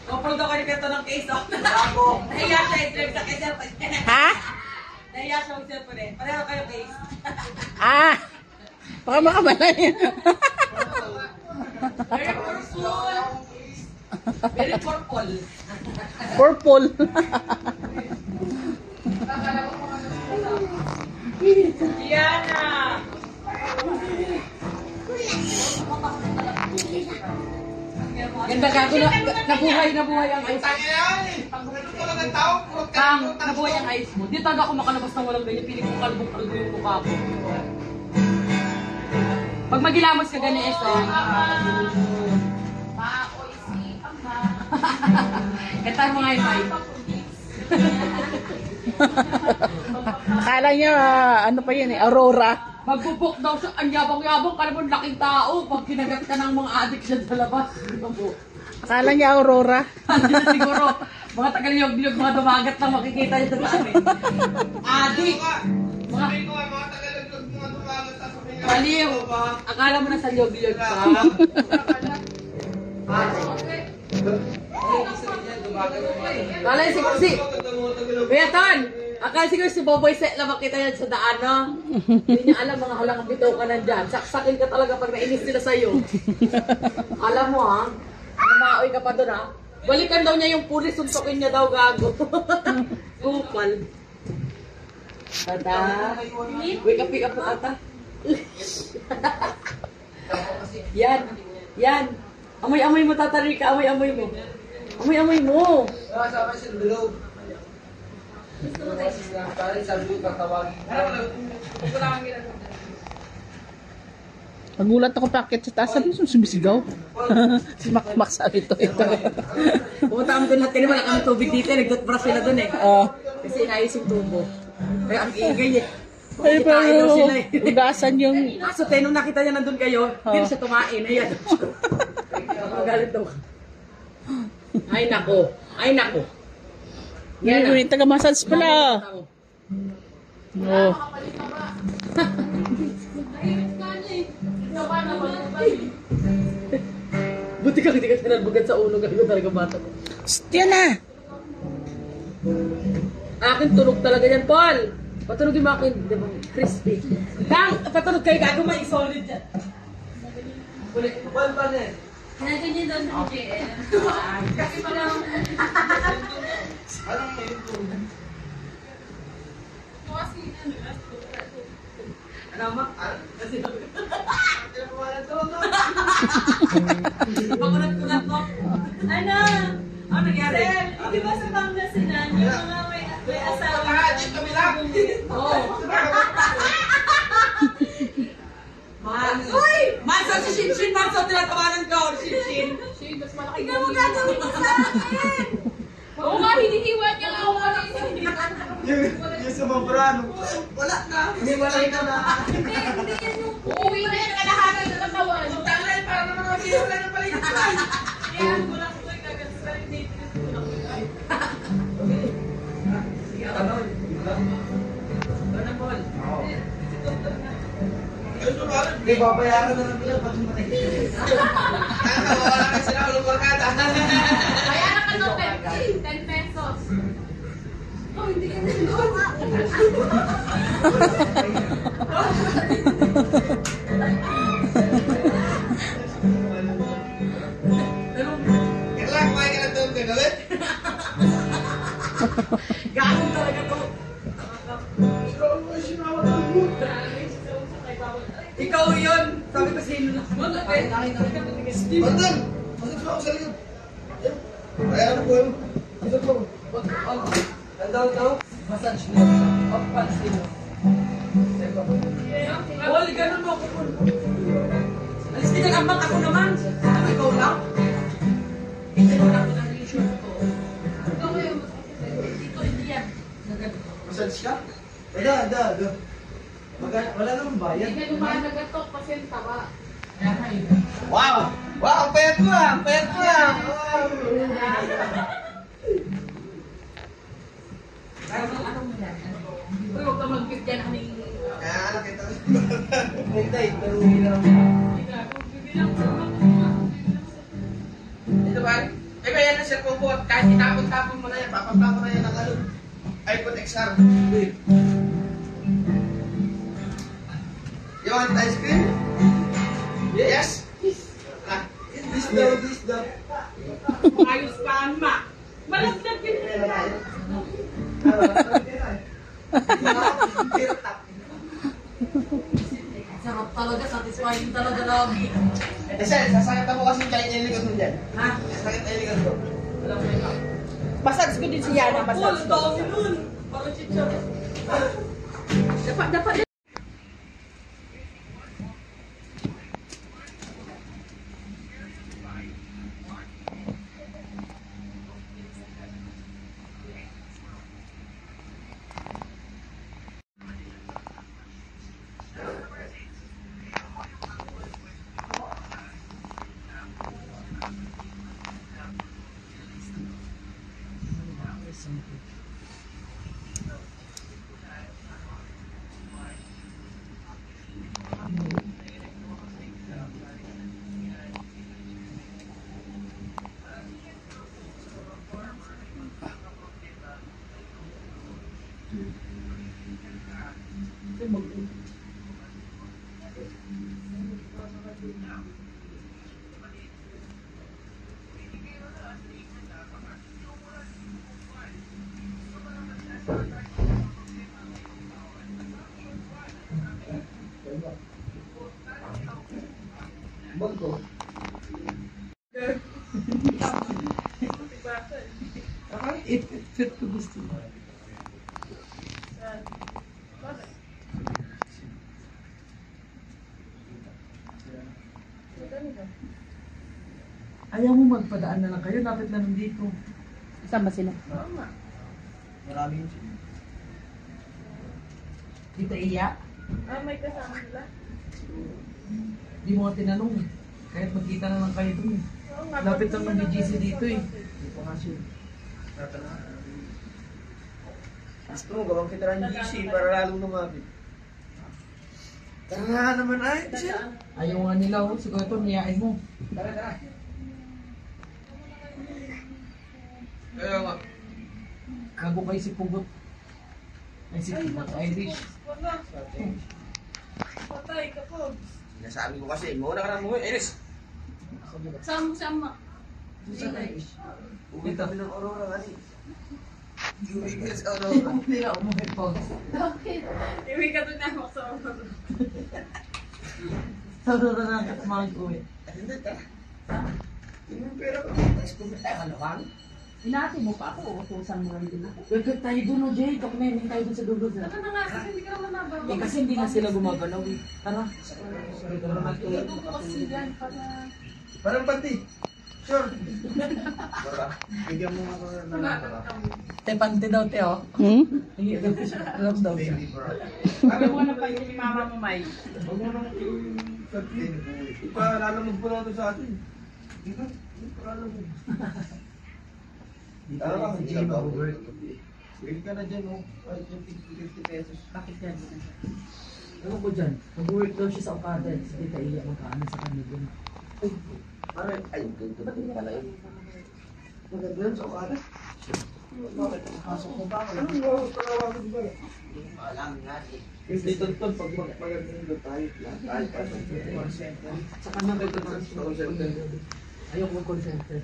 Kapal daw kayo kito ng case off. Nahiya siya i-trip sa case off. Ha? Nahiya siya mag-trip pa rin. Pareho kayo case. Ah! Baka makamala yan. Very purple. Very purple. Purple. Diana! Ganda gago na nabuhay ang ice. Kang nabuhay ang ice mo. Di talaga ako makalabas ng walang ganyan. Piling ko kalbog-kalbo yung mukha ko. Pag magilamos ka ganyan, kanta mo nga yung mic. Akala niya, ano pa yun eh, Aurora. Magbubok daw siya. Ang yabang-yabang. Kala mo laking tao. Pag kinagat ka ng mga addict siya sa labas. Akala niya Aurora. Siguro, mga tagaliyog-liyog, mga dumagat lang makikita niya sa daan eh. Addict! Mga tagaliyog, mga dumagat sa sabihin. Baliw! Akala mo na sa liyog-liyog ka. Kala siguro si... Kuya Ton! Akala siguro si Boboy Set lang makita yan sa daan, no? Hindi niya alam, mga halang bitaw ka nandyan. Saksakin ka talaga pag nainis sila sa'yo. Alam mo, ha? Namaoy ka pa doon, ha? Balikan daw niya yung pulis, suntokin niya daw gago. Kupal. Tata. Wake up, pick up na ata. Yan. Yan. Amoy-amoy mo, Tata Rica. Amoy-amoy mo. Amoy-amoy mo. Sama siya ng bilog. Sabi ko tatawagin. Nagulat ako pakit sa taas. Sabi mo, sumisigaw. Si Mac sabi ito. Pumunta kami doon natin. Wala kami tubig dito. Nag-toothbrush sila doon eh. Kasi inayos yung tubo. Kaya ang ingay eh. Ay, pero ugasan yung... So, nung nakita niya nandun kayo, hindi siya tumain. Ayan. Magalit daw. Ay, nako. Ay, nako. Yan na. Taga-massage pala. Oo. Buti ka hindi ka sinalbugan sa ulo. Gago talaga bata ko. Yan na. Akin tunog talaga yan, Paul. Patunogin mo akin, di ba? Crispy. Kang, patunog kayo, gago may solid dyan. Paul pa rin. Naganyan doon sa JL. Kasi parang... Anong may ito? Ano ma? Kasi pakunat-kunat mo. Ano? Ano nangyari? Di ba sa Pangasinan, yung mga may asawa? Dito kami lang. Oo. Uy! Manso si Shinshin! Manso tinatawanan ka! Shinshin! Ikaw mo gagawin mo sa akin! Oo nga, hinihiwa niya ako kanina. Yung sumambrano. Wala na. Hiwalay ka na. Hindi yan yung uuwi na yung kalahatan ng katawan. Tanglay para naman ako hiwalay ng paligid. Kaya ko lang ito yung gagawin. Hindi ko lang Hindi, babayaran na lang nila pag sumatay. Wala na sila ulang barkada. Kaya na ka 10 pesos. Oh, hindi ka Kailangan kumain ka na doon ka gawin. Gano'n talaga to! Ikaw yun! Sabi ko sino lang. Bandang! Masag mo ako sa likod. Kaya ano po yun? Masag mo. Ang daw? Massage mo. Pag-pants mo. Wal, ganun mo ako. Alis ka dyan, ambang ako naman. Ano, ikaw lang? Hindi mo lang ang t-shirt ko. Ikaw yung dito, hindi yan. Massage ka? Ada. Wala namang bayad. Hindi ka lumanagatok kasi yung tawa. Wow! Wow! Ang payat mo ah! Ang payat mo ah! Ano mo yan? Uy, huwag ka mag-gift dyan, honey. Kaya anak kita. Hintay, pero hindi lang. Dito ba? Diba yan ang cellphone ko, kahit itapon-tapon mo na yan, papapla mo na yan ng ano, iPhone XR. You want ice cream? Yes? Ah, this daw. Ayos ka, ama. Malagdag yun. Sarap talaga, satisfying talaga lagi. Sasakit mo kasi kahit niligot mo dyan. Ha? Sasakit na niligot mo. Alam mo yun. Massage ko din si Yana. Massage ko. Parang chichar. Dapat. Bago. Fit ko gusto mo. Ayaw mo magpadaan na lang kayo, dapat na nandito. Saan ba sila? Marami yun siya. Dito iya. May kasama nila. Di mo nga tinanong eh. Kahit magkita na lang kayo dun eh. Lapit lang ng BGC dito eh. Dito nga siya. Gusto mo gawang kita ng GC para lalong lumapit. Tara nga naman ay. Ayaw nga nila oh. Siguro ito, niyain mo. Tara. Kaya nga. Gago kayo si Pugot. Ay si Pugot Irish. Wala. Patay ka po. Sinasabi ko kasi, muna ka na mo, Iris. Sama. Uwi kami ng Aurora kasi. Uwi ka sa Aurora. Hindi na umuwi po. Iwi ka doon na sa ulo. Sabi na lang at mag-uwi. Hindi, tara. Yung pera ko dito, tapos kumita ka naman. Inati mo pa ako. Utusan mo rin din ako. Gagawin tayo dun o Jay. Dokumenin tayo dun sa dulo na. Ano na nga, kasi hindi ka naman nababa. Eh kasi hindi na sila gumagalaw eh. Tara. Ito ko kasi yan para... Parang pati. Sure. Para. Bigyan mo ako ng para. Te, panty daw te oh. Hindi daw siya. Alam daw siya. Baby bra. Sabi mo na pa yung ni Mama mo, May. Huwag mo naman yung pati. Ipaalala mo po na ito sa atin. Dito. Ipaalala mo. Dito ka mag-gym ako. Bili ka na dyan oh. 50 pesos. Bakit yan? Ano ko dyan? Mag-work daw siya sa Okada. Sige tayo iya magkaano sa kanya dun. Parang, ay, ganito ba din pala yun? Maganda yun sa Okada? Bakit? Pasok mo ba? Anong tawag ko ba? Alam nga eh. Dito to, pag magandang doon tayo, tayo pa sa call center. Sa kanya Call center. Ayaw mo call center.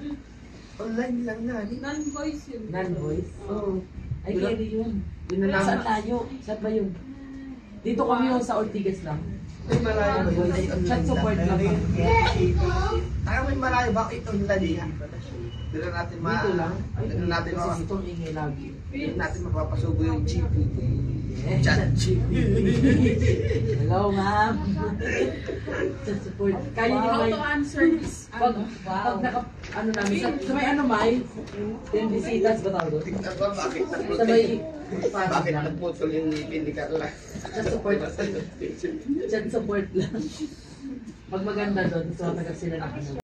Online lang nga. Non-voice yun. Non-voice? Oo. Ay, carry yun. Yun na lang. Saan tayo? Saan ba yun? Dito kami yun sa Ortigas lang. Ay, malayo. Chat support lang. Tayo may malayo, bakit online yan? Dito natin Dito lang. Ay, Dito natin kasi itong ingay lagi. Dito natin mapapasubo yung GPT. Yes. Chat GPT. Hello, ma'am. Chat support. Kaya How nyo to may... answer this? Pag naka... Ano namin, sa may ano may... Yung visitas ba tawag doon? Tingnan ba, bakit Sa may... bakit nagputol yung ngipin ni Carla? Chat support. Chat support lang. Pag maganda doon, so matagal sila na